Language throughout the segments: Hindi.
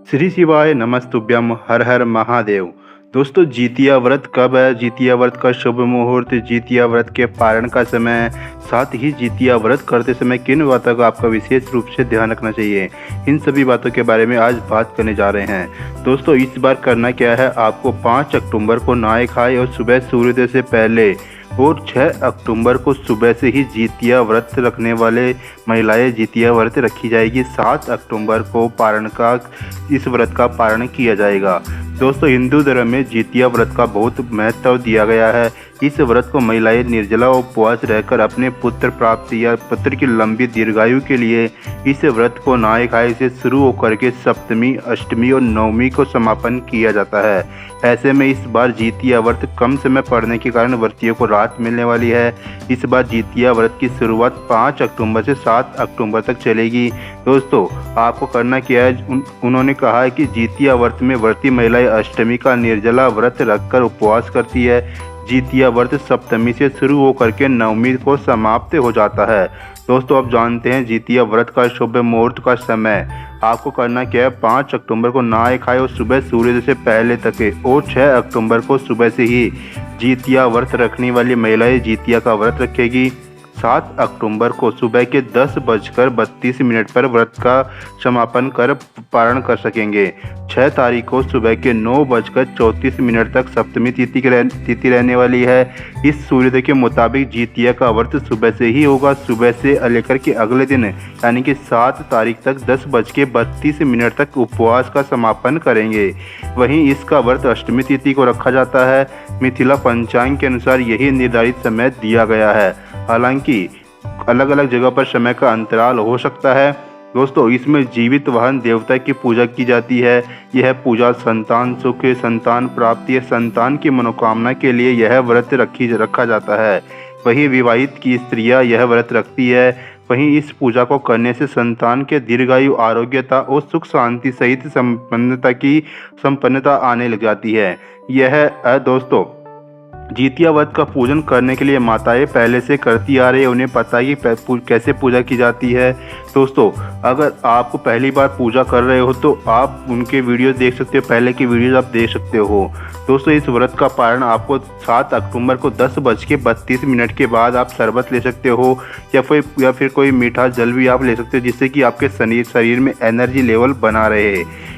श्री शिवाय नमस्तुभ्यम हर हर महादेव। दोस्तों, जितिया व्रत कब है? जितिया व्रत का शुभ मुहूर्त, जितिया व्रत के पारण का समय, साथ ही जितिया व्रत करते समय किन बातों का आपका विशेष रूप से ध्यान रखना चाहिए, इन सभी बातों के बारे में आज बात करने जा रहे हैं। दोस्तों, इस बार करना क्या है, आपको 5 अक्टूबर को नहाय खाए और सुबह सूर्योदय से पहले और 6 अक्टूबर को सुबह से ही जितिया व्रत रखने वाले महिलाएं जितिया व्रत रखी जाएगी। 7 अक्टूबर को पारण का इस व्रत का पारण किया जाएगा। दोस्तों, हिंदू धर्म में जितिया व्रत का बहुत महत्व दिया गया है। इस व्रत को महिलाएं निर्जला और उपवास रहकर अपने पुत्र प्राप्ति या पुत्र की लंबी दीर्घायु के लिए इस व्रत को नहाय खाए से शुरू होकर के सप्तमी, अष्टमी और नवमी को समापन किया जाता है। ऐसे में इस बार जितिया व्रत कम समय पड़ने के कारण व्रतियों को राहत मिलने वाली है। इस बार जितिया व्रत की शुरुआत 5 अक्टूबर से 7 अक्टूबर तक चलेगी। दोस्तों, आपको करना क्या है, उन्होंने कहा है कि जितिया व्रत में व्रती महिलाएं अष्टमी का निर्जला व्रत रखकर उपवास करती है। जितिया व्रत सप्तमी से शुरू होकर के नवमी को समाप्त हो जाता है। दोस्तों, आप जानते हैं जितिया व्रत का शुभ मुहूर्त का समय आपको करना क्या है, 5 अक्टूबर को नहाय खाए और सुबह सूर्योदय से पहले तक और 6 अक्टूबर को सुबह से ही जितिया व्रत रखने वाली महिलाएं जितिया का व्रत रखेगी। 7 अक्टूबर को सुबह के 10:32 पर व्रत का समापन कर पारण कर सकेंगे। 6 तारीख को सुबह के 9:34 तक सप्तमी तिथि रहने वाली है। इस सूर्योदय के मुताबिक जितिया का व्रत सुबह से ही होगा। सुबह से लेकर के अगले दिन यानी कि 7 तारीख तक 10:32 तक उपवास का समापन करेंगे। वहीं इसका व्रत अष्टमी तिथि को रखा जाता है। मिथिला पंचांग के अनुसार यही निर्धारित समय दिया गया है। हालांकि अलग अलग जगह पर समय का अंतराल हो सकता है। दोस्तों, इसमें जीवित वाहन देवता की पूजा की जाती है। यह पूजा संतान सुख, संतान प्राप्ति या संतान की मनोकामना के लिए यह व्रत रखा जाता है। वहीं विवाहित की स्त्रियां यह व्रत रखती है। वहीं इस पूजा को करने से संतान के दीर्घायु, आरोग्यता और सुख शांति सहित संपन्नता आने लग जाती है। यह दोस्तों, जितिया व्रत का पूजन करने के लिए माताएं पहले से करती आ रही है, उन्हें पता है कि कैसे पूजा की जाती है। दोस्तों, अगर आपको पहली बार पूजा कर रहे हो तो आप उनके वीडियो देख सकते हो, पहले की वीडियोज आप देख सकते हो। दोस्तों, इस व्रत का पारण आपको 7 अक्टूबर को 10:32 के बाद आप शरबत ले सकते हो या फिर कोई मीठा जल भी आप ले सकते हो, जिससे कि आपके शरीर में एनर्जी लेवल बना रहे।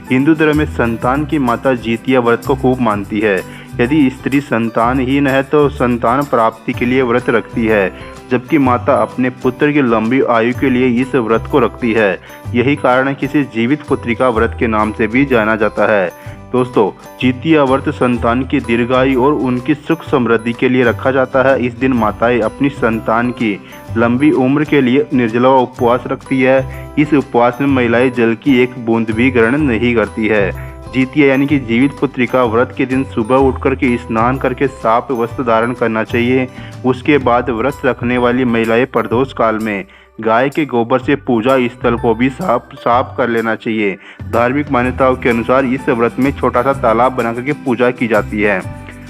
हिंदू धर्म में संतान की माता जितिया व्रत को खूब मानती है। यदि स्त्री संतानहीन है तो संतान प्राप्ति के लिए व्रत रखती है, जबकि माता अपने पुत्र की लंबी आयु के लिए इस व्रत को रखती है। यही कारण है कि इसे जीवित पुत्रिका व्रत के नाम से भी जाना जाता है। दोस्तों, जितिया व्रत संतान की दीर्घायु और उनकी सुख समृद्धि के लिए रखा जाता है। इस दिन माताएं अपनी संतान की लंबी उम्र के लिए निर्जला उपवास रखती है। इस उपवास में महिलाएं जल की एक बूंद भी ग्रहण नहीं करती है। जितिया यानी कि जीवित पुत्रिका व्रत के दिन सुबह उठकर के स्नान करके साफ वस्त्र धारण करना चाहिए। उसके बाद व्रत रखने वाली महिलाएं प्रदोष काल में गाय के गोबर से पूजा स्थल को भी साफ कर लेना चाहिए। धार्मिक मान्यताओं के अनुसार इस व्रत में छोटा सा तालाब बना करके पूजा की जाती है।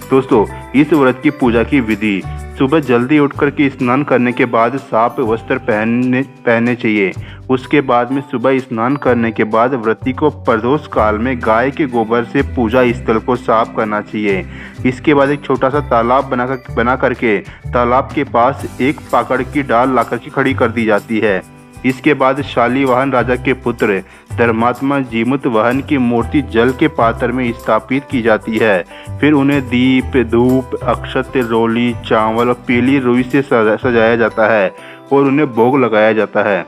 दोस्तों, इस व्रत की पूजा की विधि, सुबह जल्दी उठकर के स्नान करने के बाद साफ वस्त्र पहनने चाहिए। उसके बाद में सुबह स्नान करने के बाद व्रती को प्रदोष काल में गाय के गोबर से पूजा स्थल को साफ करना चाहिए। इसके बाद एक छोटा सा तालाब बना करके तालाब के पास एक पाकड़ की डाल लाकर के खड़ी कर दी जाती है। इसके बाद शालीवाहन राजा के पुत्र धर्मात्मा जीमूत वाहन की मूर्ति जल के पात्र में स्थापित की जाती है। फिर उन्हें दीप, धूप, अक्षत, रोली, चावल और पीली रुई से सजाया जाता है और उन्हें भोग लगाया जाता है।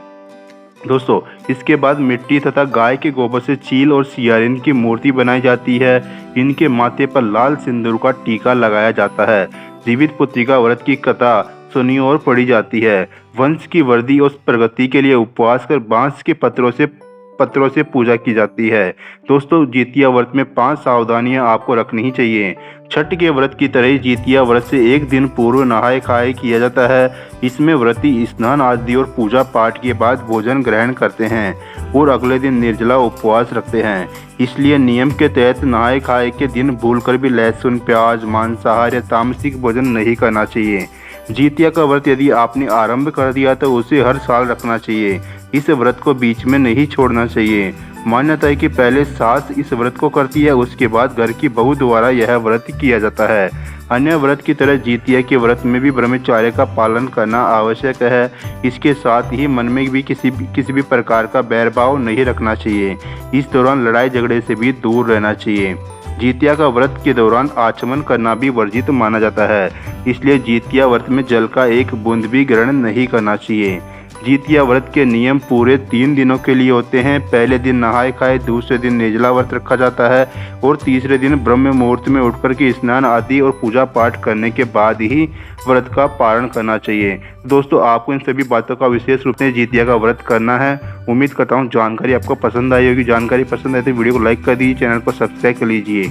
दोस्तों, इसके बाद मिट्टी तथा गाय के गोबर से चील और सियारिन की मूर्ति बनाई जाती है। इनके माथे पर लाल सिंदूर का टीका लगाया जाता है। जीवित पुत्रिका व्रत की कथा सुनी और पढ़ी जाती है। वंश की वृद्धि और प्रगति के लिए उपवास कर बांस के पत्रों से पूजा की जाती है। दोस्तों, जितिया व्रत में 5 सावधानियां आपको रखनी ही चाहिए। छठ के व्रत की तरह जितिया व्रत से एक दिन पूर्व नहाय खाए किया जाता है। इसमें व्रती स्नान आदि और पूजा पाठ के बाद भोजन ग्रहण करते हैं और अगले दिन निर्जला उपवास रखते हैं। इसलिए नियम के तहत नहाय खाए के दिन भूलकर भी लहसुन, प्याज, मांसाहार या तामसिक भोजन नहीं करना चाहिए। जितिया का व्रत यदि आपने आरंभ कर दिया तो उसे हर साल रखना चाहिए। इस व्रत को बीच में नहीं छोड़ना चाहिए। मान्यता है कि पहले सास इस व्रत को करती है, उसके बाद घर की बहू द्वारा यह व्रत किया जाता है। अन्य व्रत की तरह जितिया के व्रत में भी ब्रह्मचर्य का पालन करना आवश्यक है। इसके साथ ही मन में भी किसी भी प्रकार का बैरभाव नहीं रखना चाहिए। इस दौरान लड़ाई झगड़े से भी दूर रहना चाहिए। जितिया का व्रत के दौरान आचमन करना भी वर्जित माना जाता है, इसलिए जितिया व्रत में जल का एक बूंद भी ग्रहण नहीं करना चाहिए। जितिया व्रत के नियम पूरे 3 दिनों के लिए होते हैं। पहले दिन नहाए खाए, दूसरे दिन निर्जला व्रत रखा जाता है और तीसरे दिन ब्रह्म मुहूर्त में उठकर के स्नान आदि और पूजा पाठ करने के बाद ही व्रत का पारण करना चाहिए। दोस्तों, आपको इन सभी बातों का विशेष रूप से जितिया का व्रत करना है। उम्मीद करता हूँ जानकारी आपको पसंद आई होगी। जानकारी पसंद आए तो वीडियो को लाइक कर दीजिए, चैनल को सब्सक्राइब कर लीजिए।